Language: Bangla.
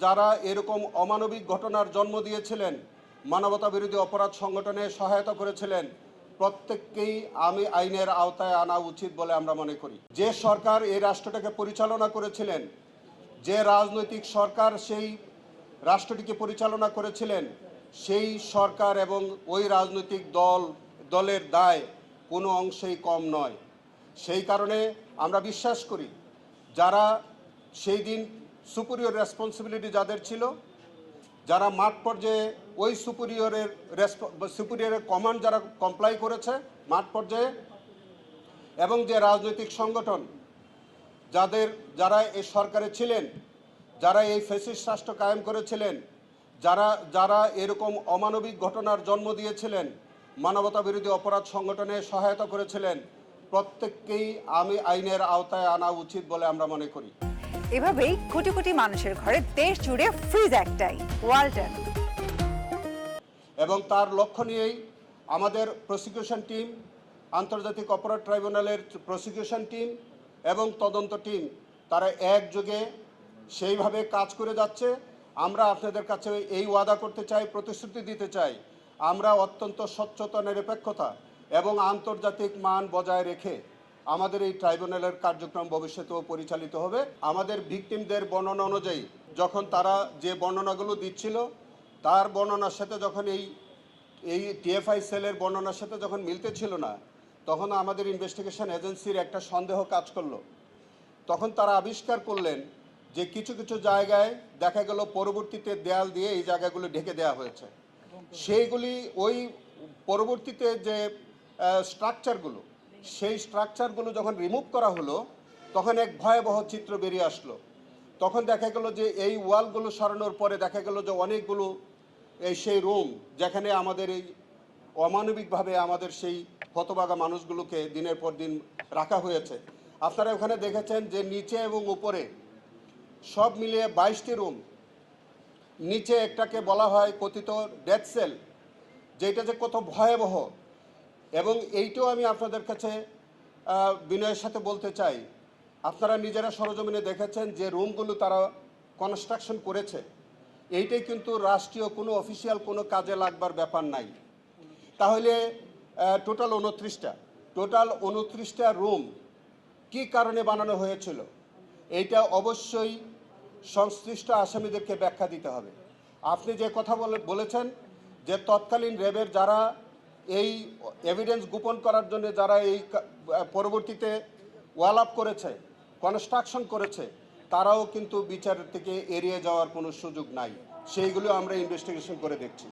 যারা এরকম অমানবিক ঘটনার জন্ম দিয়েছিলেন, মানবতা বিরোধী অপরাধ সংগঠনে সহায়তা করেছিলেন, প্রত্যেককেই আইনের আওতায় আনা উচিত বলে আমরা মনে করি। যে সরকার এই রাষ্ট্রটাকে পরিচালনা করেছিলেন, যে রাজনৈতিক সরকার সেই রাষ্ট্রটিকে পরিচালনা করেছিলেন, সেই সরকার এবং ওই রাজনৈতিক দলের দায় কোনো অংশেই কম নয়। সেই কারণে আমরা বিশ্বাস করি যারা সেই দিন সুপিরিয়র রেসপন্সিবিলিটি যাদের ছিল, যারা মাঠ পর্যায়ে ওই সুপিরিয়রের কমান্ড যারা কমপ্লাই করেছে মাঠ পর্যায়ে, এবং যে রাজনৈতিক সংগঠন যারা এই সরকারে ছিলেন, যারা এই ফ্যাসিস্ট রাষ্ট্র কায়েম করেছিলেন, যারা এরকম অমানবিক ঘটনার জন্ম দিয়েছিলেন, মানবতা বিরোধী অপরাধ সংগঠনে সহায়তা করেছিলেন, প্রত্যেককেই আইনের আওতায় আনা উচিত বলে আমরা মনে করি। এভাবেই কোটি কোটি মানুষের ঘরে দেশ জুড়ে ফ্রিজ একটাই, ওয়ালটন। এবং তার লক্ষ্য নিয়েই আমাদের প্রসিকিউশন টিম, আন্তর্জাতিক অপরাধ ট্রাইব্যুনালের প্রসিকিউশন টিম এবং তদন্ত টিম, তারা একযোগে সেইভাবে কাজ করে যাচ্ছে। আমরা আপনাদের কাছে এই ওয়াদা করতে চাই, প্রতিশ্রুতি দিতে চাই, আমরা অত্যন্ত স্বচ্ছতা, নিরপেক্ষতা এবং আন্তর্জাতিক মান বজায় রেখে আমাদের এই ট্রাইব্যুনালের কার্যক্রম ভবিষ্যতেও পরিচালিত হবে। আমাদের ভিকটিমদের বর্ণনা অনুযায়ী যখন তারা যে বর্ণনাগুলো দিচ্ছিল, তার বর্ণনার সাথে যখন এই টিএফআই সেলের বর্ণনার সাথে যখন মিলতে ছিল না, তখন আমাদের ইনভেস্টিগেশন এজেন্সির একটা সন্দেহ কাজ করলো। তখন তারা আবিষ্কার করলেন যে কিছু কিছু জায়গায় দেখা গেল পরবর্তীতে দেয়াল দিয়ে এই জায়গাগুলো ঢেকে দেওয়া হয়েছে। সেইগুলি ওই পরবর্তীতে যে স্ট্রাকচারগুলো, সেই স্ট্রাকচারগুলো যখন রিমুভ করা হলো, তখন এক ভয়াবহ চিত্র বেরিয়ে আসলো। তখন দেখা গেল যে এই ওয়ালগুলো সরানোর পরে দেখা গেল যে অনেকগুলো সেই রুম, যেখানে আমাদের এই অমানবিকভাবে আমাদের সেই হতভাগা মানুষগুলোকে দিনের পর দিন রাখা হয়েছে, আপনারা ওখানে দেখেছেন যে নিচে এবং উপরে সব মিলিয়ে 22টি রুম। নিচে একটাকে বলা হয় কথিত ডেথ সেল, যেটা যে কত ভয়াবহ। এবং এইটাও আমি আপনাদের কাছে বিনয়ের সাথে বলতে চাই, আপনারা নিজেরা সরজমিনে দেখেছেন যে রুমগুলো তারা কনস্ট্রাকশন করেছে, এইটাই কিন্তু রাষ্ট্রীয় কোনো অফিসিয়াল কোনো কাজে লাগবার ব্যাপার নাই। তাহলে টোটাল 29টা রুম কী কারণে বানানো হয়েছিল, এইটা অবশ্যই সংশ্লিষ্ট আসামিদেরকে ব্যাখ্যা দিতে হবে। আপনি যে কথা বলেছেন যে তৎকালীন র্যাবের যারা এই এভিডেন্স গোপন করার জন্য যারা এই পরবর্তীতে ওয়াল আপ করেছে, কনস্ট্রাকশন করেছে, তারাও কিন্তু বিচার থেকে এড়িয়ে যাওয়ার কোনো সুযোগ নাই। সেইগুলো আমরা ইনভেস্টিগেশন করে দেখছি।